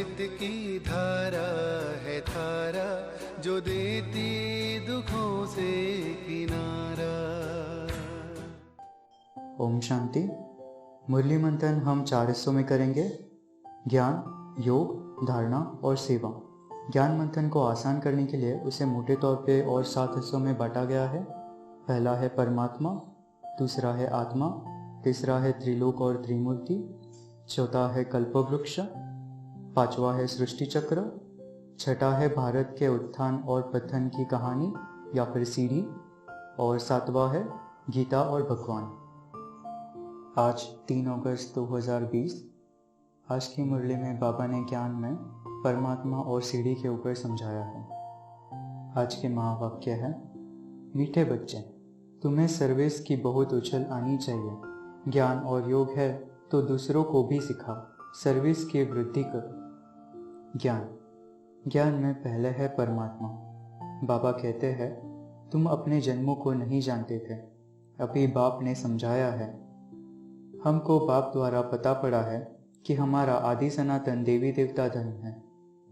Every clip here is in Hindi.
अमृत की धारा है धारा, जो देती दुखों से किनारा। ओम शांति। मुरली मंथन हम 4 हिस्सों में करेंगे। ज्ञान, योग, धारणा और सेवा। ज्ञान मंथन को आसान करने के लिए उसे मोटे तौर पे और 7 हिस्सों में बांटा गया है। पहला है परमात्मा, दूसरा है आत्मा, तीसरा है त्रिलोक और त्रिमूर्ति, चौथा है कल्पवृक्ष, पांचवा है सृष्टि चक्र, छठा है भारत के उत्थान और पतन की कहानी या फिर सीढ़ी, और सातवां है गीता और भगवान। आज 3 अगस्त 2020। आज की मुरली में बाबा ने ज्ञान में परमात्मा और सीढ़ी के ऊपर समझाया है। आज के महावाक्य है, मीठे बच्चे, तुम्हें सर्विस की बहुत उछल आनी चाहिए। ज्ञान और योग है तो दूसरों को भी सिखा, सर्विस की वृद्धि कर। ज्ञान में पहले है परमात्मा। बाबा कहते हैं, तुम अपने जन्मों को नहीं जानते थे, अभी बाप ने समझाया है। हमको बाप द्वारा पता पड़ा है कि हमारा आदि सनातन देवी देवता धर्म है।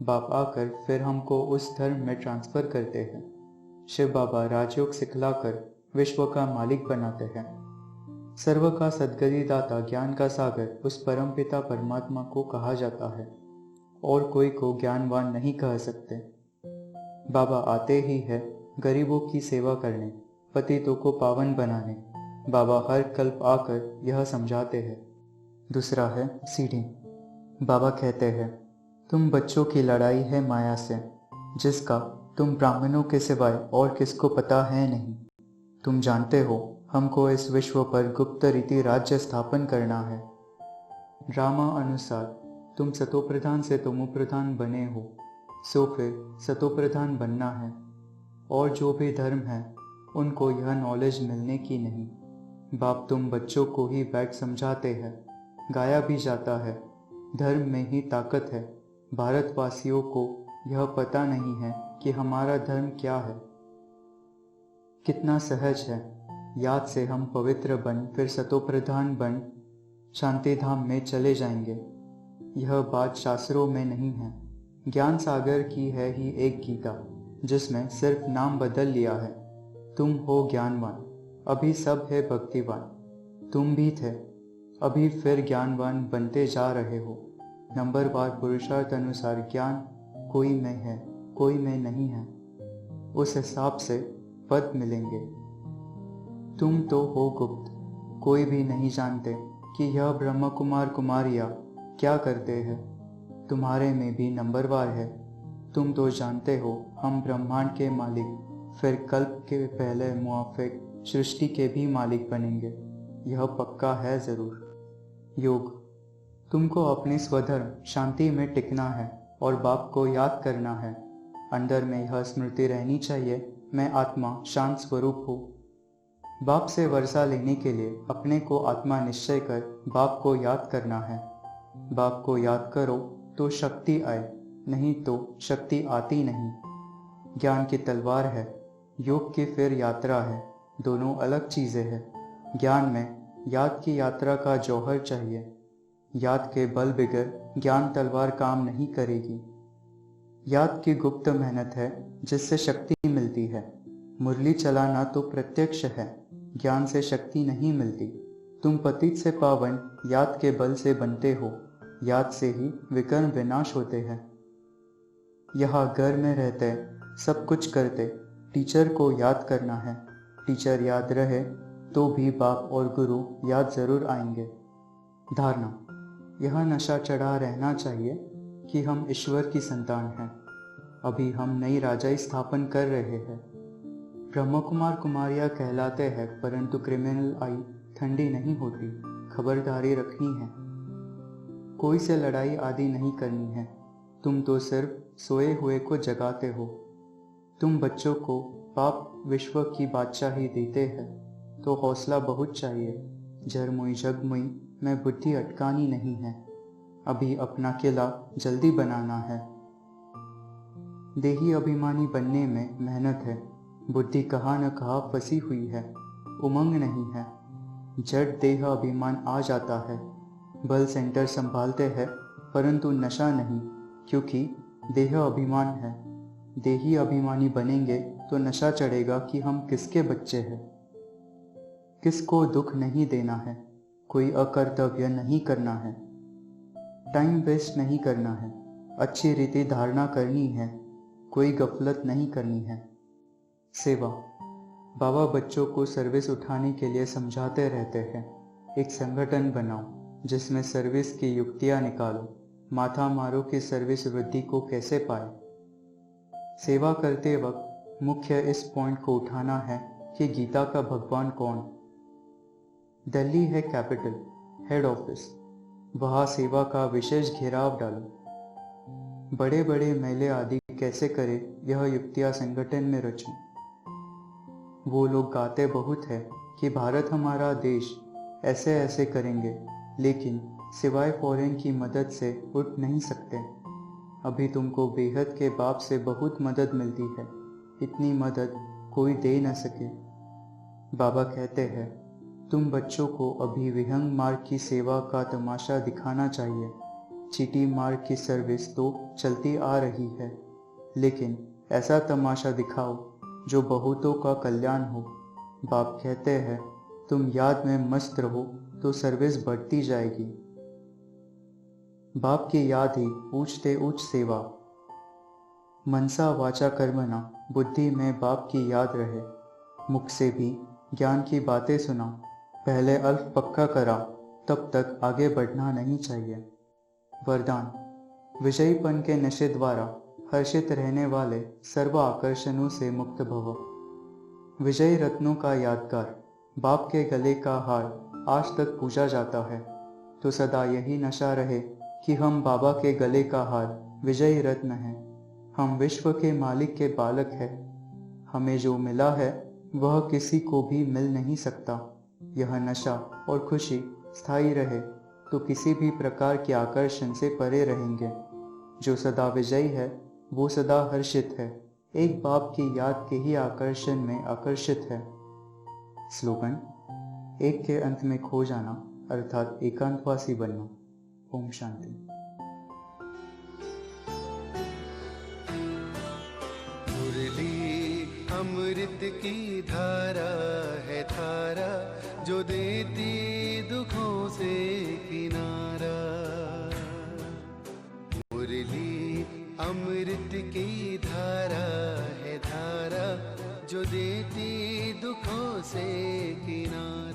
बाप आकर फिर हमको उस धर्म में ट्रांसफर करते हैं। शिव बाबा राजयोग सिखलाकर विश्व का मालिक बनाते हैं। सर्व का सद्गति दाता ज्ञान का सागर उस परमपिता परमात्मा को कहा जाता है, और कोई को ज्ञानवान नहीं कह सकते। बाबा आते ही है गरीबों की सेवा करने, पतितों को पावन बनाने। बाबा हर कल्प आकर यह समझाते हैं। दूसरा है सीढ़ी। बाबा कहते हैं, तुम बच्चों की लड़ाई है माया से, जिसका तुम ब्राह्मणों के सिवाय और किसको पता है नहीं। तुम जानते हो हमको इस विश्व पर गुप्त रीति राज्य स्थापन करना है। ड्रामा अनुसार तुम सतोप्रधान से तमोप्रधान बने हो, सो फिर सतोप्रधान बनना है। और जो भी धर्म है उनको यह नॉलेज मिलने की नहीं। बाप तुम बच्चों को ही बैठ समझाते हैं। गाया भी जाता है, धर्म में ही ताकत है। भारतवासियों को यह पता नहीं है कि हमारा धर्म क्या है। कितना सहज है, याद से हम पवित्र बन फिर सतोप्रधान बन शांति धाम में चले जाएंगे। यह बात शास्त्रों में नहीं है। ज्ञान सागर की है ही एक गीता, जिसमें सिर्फ नाम बदल लिया है। तुम हो ज्ञानवान, अभी सब है भक्तिवान। तुम भी थे, अभी फिर ज्ञानवान बनते जा रहे हो। नंबरवार पुरुषार्थ अनुसार ज्ञान कोई में है, कोई में नहीं है। उस हिसाब से पद मिलेंगे। तुम तो हो गुप्त, कोई भी नहीं जानते कि यह ब्रह्म कुमार कुमारियाँ क्या करते हैं। तुम्हारे में भी नंबरवार है। तुम तो जानते हो हम ब्रह्मांड के मालिक, फिर कल्प के पहले मुआफिक सृष्टि के भी मालिक बनेंगे। यह पक्का है जरूर। योग, तुमको अपने स्वधर्म शांति में टिकना है और बाप को याद करना है। अंदर में यह स्मृति रहनी चाहिए, मैं आत्मा शांत स्वरूप हूँ। बाप से वर्षा लेने के लिए अपने को आत्मा निश्चय कर बाप को याद करना है। बाप को याद करो तो शक्ति आए, नहीं तो शक्ति आती नहीं। ज्ञान की तलवार है, योग की फिर यात्रा है, दोनों अलग चीजें हैं। ज्ञान में याद की यात्रा का जौहर चाहिए। याद के बल बिगर ज्ञान तलवार काम नहीं करेगी। याद की गुप्त मेहनत है जिससे शक्ति मिलती है। मुरली चलाना तो प्रत्यक्ष है, ज्ञान से शक्ति नहीं मिलती। तुम पतित से पावन याद के बल से बनते हो। याद से ही विकर्म विनाश होते हैं। यहाँ घर में रहते सब कुछ करते टीचर को याद करना है। टीचर याद रहे तो भी बाप और गुरु याद जरूर आएंगे। धारणा, यह नशा चढ़ा रहना चाहिए कि हम ईश्वर की संतान हैं। अभी हम नई राजाई स्थापन कर रहे हैं। ब्रह्म कुमार कुमारियाँ कहलाते हैं, परंतु क्रिमिनल आई ठंडी नहीं होती। खबरदारी रखनी है, कोई से लड़ाई आदि नहीं करनी है। तुम तो सिर्फ सोए हुए को जगाते हो। तुम बच्चों को पाप विश्व की बादशाही देते हैं, तो हौसला बहुत चाहिए। झरमुई जगमुई में बुद्धि अटकानी नहीं है। अभी अपना किला जल्दी बनाना है। देही अभिमानी बनने में मेहनत है। बुद्धि कहाँ न कहाँ फंसी हुई है, उमंग नहीं है। जड़ देह अभिमान आ जाता है। बल सेंटर संभालते हैं, परंतु नशा नहीं, क्योंकि देह अभिमान है। देही अभिमानी बनेंगे तो नशा चढ़ेगा कि हम किसके बच्चे हैं। किसको दुख नहीं देना है, कोई अकर्तव्य नहीं करना है, टाइम वेस्ट नहीं करना है, अच्छी रीति धारणा करनी है, कोई गफलत नहीं करनी है। सेवा। बाबा बच्चों को सर्विस उठाने के लिए समझाते रहते हैं। एक संगठन बनाओ जिसमें सर्विस की युक्तियां निकालो, माथा मारो कि सर्विस वृद्धि को कैसे पाए। सेवा करते वक्त मुख्य इस पॉइंट को उठाना है कि गीता का भगवान कौन। दिल्ली है कैपिटल, हेड ऑफिस, वहाँ सेवा का विशेष घेराव डालो। बड़े बड़े मेले आदि कैसे करें यह युक्तियां संगठन में रचो। वो लोग गाते बहुत है कि भारत हमारा देश, ऐसे ऐसे करेंगे, लेकिन सिवाय फॉरेन की मदद से उठ नहीं सकते। अभी तुमको बेहद के बाप से बहुत मदद मिलती है, इतनी मदद कोई दे न सके। बाबा कहते हैं तुम बच्चों को अभी विहंग मार्ग की सेवा का तमाशा दिखाना चाहिए। चीटी मार्ग की सर्विस तो चलती आ रही है, लेकिन ऐसा तमाशा दिखाओ जो बहुतों का कल्याण हो। बाप कहते हैं तुम याद में मस्त रहो तो सर्विस बढ़ती जाएगी। बाप की याद ही ऊंचते ऊंच सेवा। मनसा वाचा कर्मणा बुद्धि में बाप की याद रहे। मुख से भी ज्ञान की बातें सुना, पहले अल्प पक्का करा, तब तक आगे बढ़ना नहीं चाहिए। वरदान। विजयीपन के नशे द्वारा हर्षित रहने वाले सर्व आकर्षणों से मुक्त भव। विजयी रत्नों का यादगार बाप के गले का हार आज तक पूजा जाता है, तो सदा यही नशा रहे कि हम बाबा के गले का हार विजयी रत्न हैं। हम विश्व के मालिक के बालक हैं। हमें जो मिला है वह किसी को भी मिल नहीं सकता। यह नशा और खुशी स्थायी रहे तो किसी भी प्रकार के आकर्षण से परे रहेंगे। जो सदा विजयी है वो सदा हर्षित है, एक बाप की याद के ही आकर्षण में आकर्षित है। स्लोगन। एक के अंत में खो जाना अर्थात एकांतवासी बनना। ओम शांति। मुरली अमृत की धारा है धारा, जो देती दुखों से किनारा। मुरली अमृत की धारा है धारा, जो देती दुखों से किनारा।